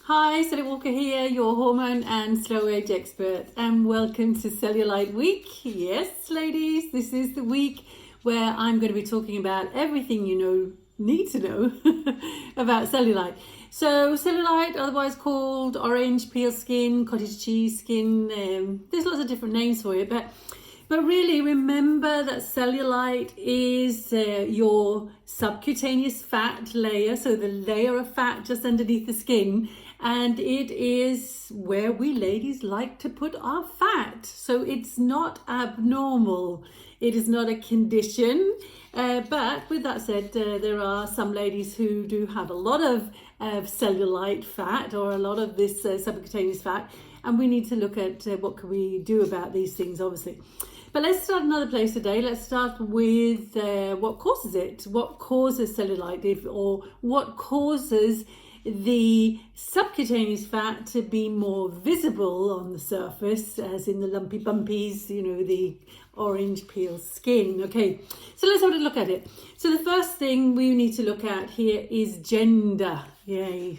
Hi, Sally Walker here, your hormone and slow age expert, and welcome to Cellulite Week. Yes, ladies, this is the week where I'm going to be talking about everything need to know about cellulite. So cellulite, otherwise called orange peel skin, cottage cheese skin, there's lots of different names for it, but really remember that cellulite is your subcutaneous fat layer, so the layer of fat just underneath the skin, and it is where we ladies like to put our fat. So it's not abnormal. It is not a condition. But with that said, there are some ladies who do have a lot of cellulite fat or a lot of this subcutaneous fat, and we need to look at what can we do about these things, obviously. But let's start another place today. Let's start with what causes it. What causes cellulite, or what causes the subcutaneous fat to be more visible on the surface, as in the lumpy bumpies, the orange peel skin. Okay, so let's have a look at it. So the first thing we need to look at here is gender. Yay.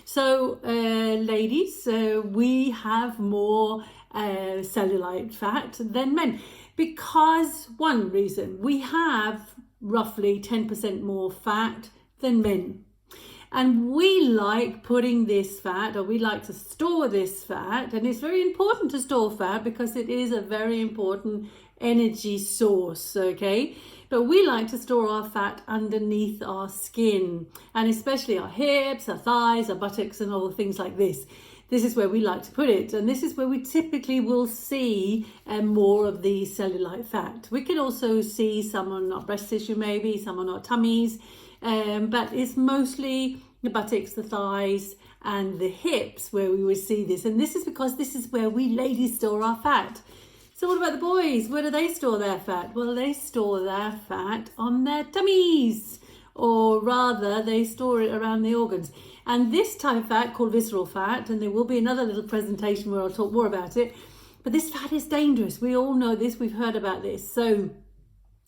So ladies, we have more cellulite fat than men, because one reason, we have roughly 10% more fat than men. And we like putting this fat, or we like to store this fat, and it's very important to store fat because it is a very important energy source, okay? But we like to store our fat underneath our skin, and especially our hips, our thighs, our buttocks, and all things like this. This is where we like to put it, and this is where we typically will see more of the cellulite fat. We can also see some on our breast tissue, maybe some on our tummies, but it's mostly the buttocks, the thighs, and the hips where we would see this. And this is because this is where we ladies store our fat. So what about the boys? Where do they store their fat? Well, they store their fat on their tummies, or rather they store it around the organs. And this type of fat, called visceral fat, and there will be another little presentation where I'll talk more about it, but this fat is dangerous. We all know this, we've heard about this. So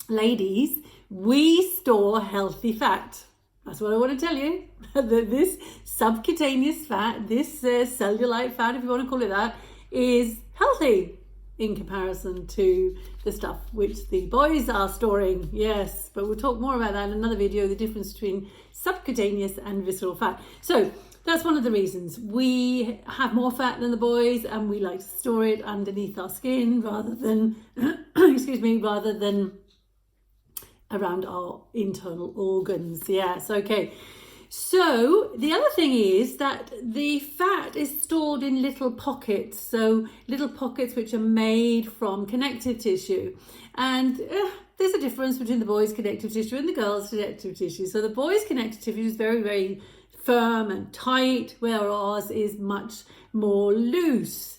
ladies, we store healthy fat. That's what I want to tell you. That this subcutaneous fat, this cellulite fat, if you want to call it that, is healthy in comparison to the stuff which the boys are storing. Yes, but we'll talk more about that in another video, the difference between subcutaneous and visceral fat. So that's one of the reasons. We have more fat than the boys, and we like to store it underneath our skin rather than, rather than around our internal organs. Yes, okay. So the other thing is that the fat is stored in little pockets. So little pockets which are made from connective tissue. And there's a difference between the boys' connective tissue and the girls' connective tissue. So the boys' connective tissue is very, very firm and tight, whereas ours is much more loose.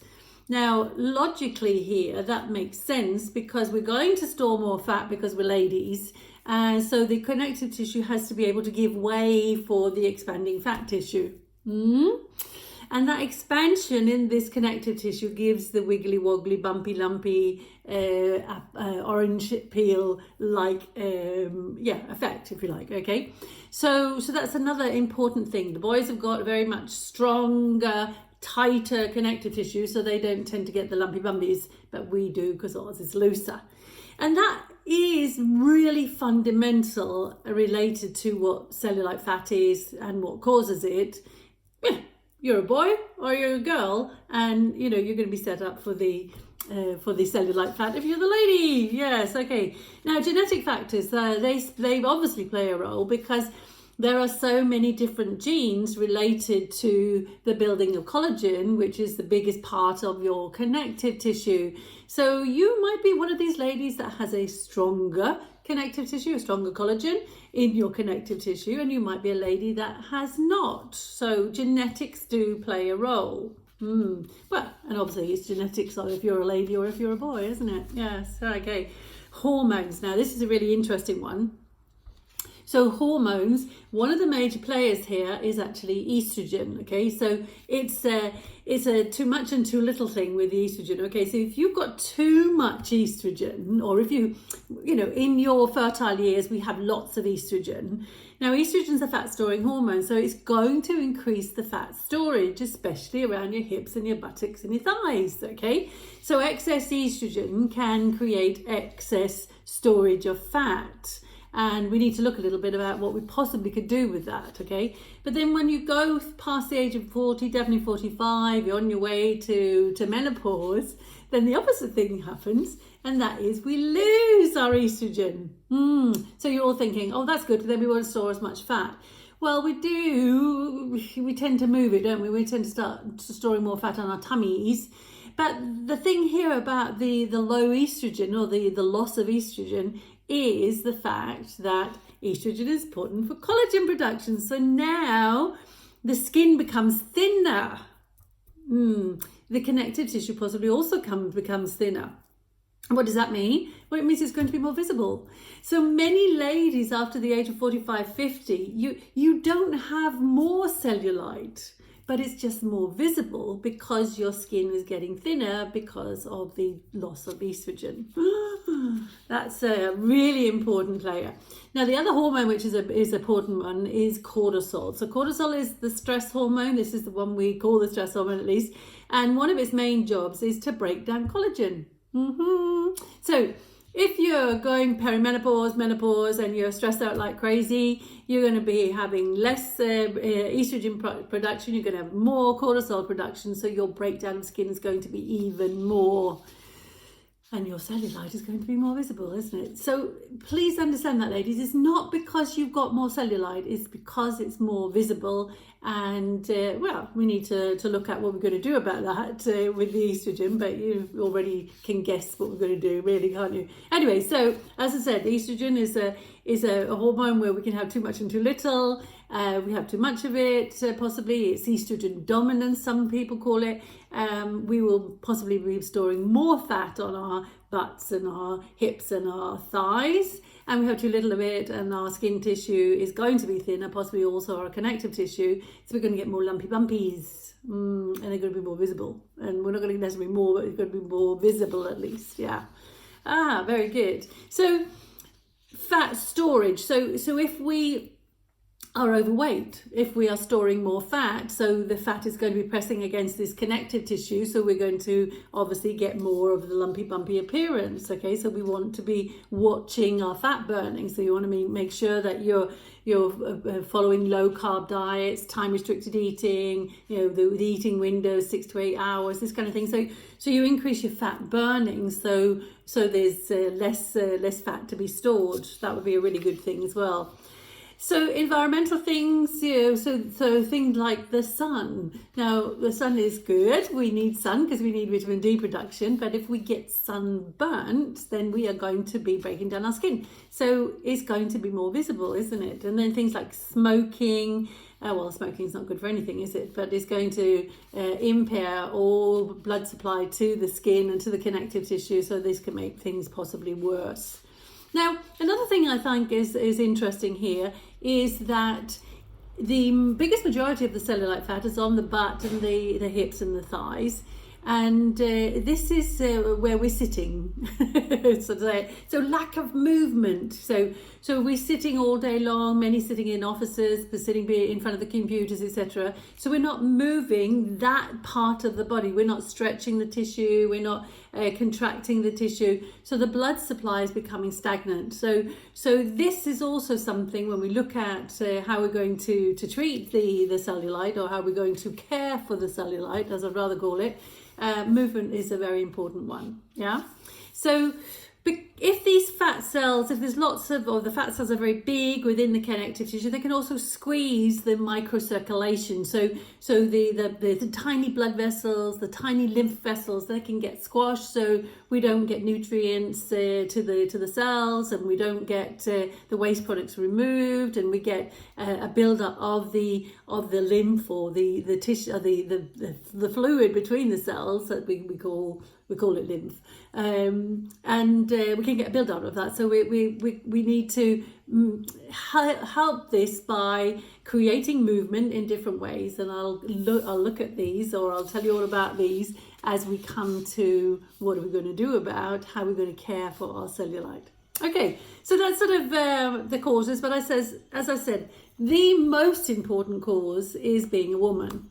Now, logically here, that makes sense because we're going to store more fat because we're ladies. And so the connective tissue has to be able to give way for the expanding fat tissue. And that expansion in this connective tissue gives the wiggly woggly, bumpy, lumpy, orange peel like effect, if you like. Okay, so that's another important thing. The boys have got very much stronger, tighter connective tissue, so they don't tend to get the lumpy bumpies, but we do because ours is looser. And that is really fundamental related to what cellulite fat is and what causes it. You're a boy or you're a girl, and you're going to be set up for the cellulite fat if you're the lady. Yes, okay. Now, genetic factors, they obviously play a role because there are so many different genes related to the building of collagen, which is the biggest part of your connective tissue. So you might be one of these ladies that has a stronger connective tissue, a stronger collagen in your connective tissue, and you might be a lady that has not. So genetics do play a role. Well, and obviously it's genetics of if you're a lady or if you're a boy, isn't it? Yes, okay. Hormones. Now, this is a really interesting one. So hormones, one of the major players here is actually estrogen. Okay, so it's a too much and too little thing with estrogen. Okay, so if you've got too much estrogen, or if in your fertile years we have lots of estrogen, Now, estrogen is a fat storing hormone, so it's going to increase the fat storage, especially around your hips and your buttocks and your thighs, okay? So excess estrogen can create excess storage of fat. And we need to look a little bit about what we possibly could do with that, okay? But then when you go past the age of 40, definitely 45, you're on your way to menopause, then the opposite thing happens, and that is we lose our estrogen. So you're all thinking, oh, that's good, but then we won't store as much fat. Well, we do. We tend to move it, don't we? We tend to start storing more fat on our tummies. But the thing here about the low estrogen or the loss of estrogen is the fact that estrogen is important for collagen production. So now the skin becomes thinner. The connective tissue possibly also becomes thinner. What does that mean? Well, it means it's going to be more visible. So many ladies after the age of 45, 50, you don't have more cellulite, but it's just more visible because your skin is getting thinner because of the loss of estrogen. That's a really important player. Now, the other hormone, which is an important one, is cortisol. So cortisol is the stress hormone. This is the one we call the stress hormone, at least. And one of its main jobs is to break down collagen. So if you're going perimenopause, menopause, and you're stressed out like crazy, you're going to be having less estrogen production. You're going to have more cortisol production. So your breakdown of skin is going to be even more. And your cellulite is going to be more visible, isn't it? So please understand that, ladies. It's not because you've got more cellulite. It's because it's more visible. And, well, we need to look at what we're going to do about that with the estrogen. But you already can guess what we're going to do, really, can't you? Anyway, so as I said, estrogen is a hormone where we can have too much and too little. We have too much of it, possibly. It's estrogen dominance, some people call it. We will possibly be storing more fat on our butts and our hips and our thighs, and we have too little of it, and our skin tissue is going to be thinner, possibly also our connective tissue, so we're going to get more lumpy bumpies, and they're going to be more visible. And we're not going to necessarily more, but it's going to be more visible at least. Yeah. Very good. So fat storage. So if we are overweight, if we are storing more fat, so the fat is going to be pressing against this connective tissue, so we're going to obviously get more of the lumpy bumpy appearance. Okay, so we want to be watching our fat burning. So you want to make sure that you're following low carb diets, time restricted eating, the eating windows 6 to 8 hours, this kind of thing. So you increase your fat burning, so there's less fat to be stored. That would be a really good thing as well. So environmental things, so things like the sun. Now, the sun is good. We need sun because we need vitamin D production. But if we get sunburnt, then we are going to be breaking down our skin. So it's going to be more visible, isn't it? And then things like smoking. Well, smoking is not good for anything, is it? But it's going to impair all blood supply to the skin and to the connective tissue. So this can make things possibly worse. Now, another thing I think is interesting here is that the biggest majority of the cellulite fat is on the butt and the hips and the thighs. And this is where we're sitting. So lack of movement. So we're sitting all day long, many sitting in offices, sitting in front of the computers, etc. So we're not moving that part of the body. We're not stretching the tissue. We're not contracting the tissue. So the blood supply is becoming stagnant. So this is also something when we look at how we're going to treat the cellulite, or how we're going to care for the cellulite, as I'd rather call it. Movement is a very important one. Yeah. So if these fat cells, if there's lots of, or the fat cells are very big within the connective tissue, they can also squeeze the microcirculation. So the tiny blood vessels, the tiny lymph vessels, they can get squashed. So we don't get nutrients to the cells, and we don't get the waste products removed, and we get a buildup of the lymph, or the tissue, the fluid between the cells that we call it lymph, and we can get a build-up of that. So we need to help this by creating movement in different ways, and I'll look at these, or I'll tell you all about these as we come to what are we going to do about how we're going to care for our cellulite. Okay, so that's sort of the causes, but as I said, the most important cause is being a woman.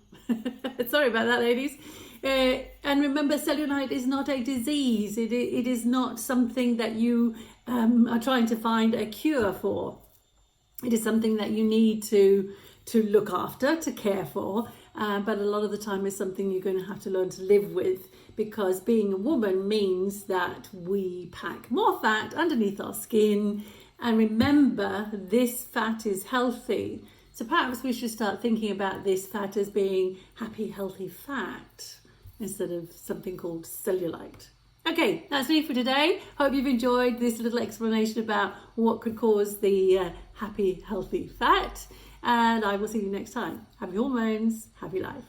Sorry about that, ladies. And remember, cellulite is not a disease. It is not something that you are trying to find a cure for. It is something that you need to look after, to care for, but a lot of the time is something you're going to have to learn to live with, because being a woman means that we pack more fat underneath our skin. And remember, this fat is healthy. So perhaps we should start thinking about this fat as being happy, healthy fat instead of something called cellulite. Okay, that's me for today. Hope you've enjoyed this little explanation about what could cause the happy, healthy fat. And I will see you next time. Happy hormones, happy life.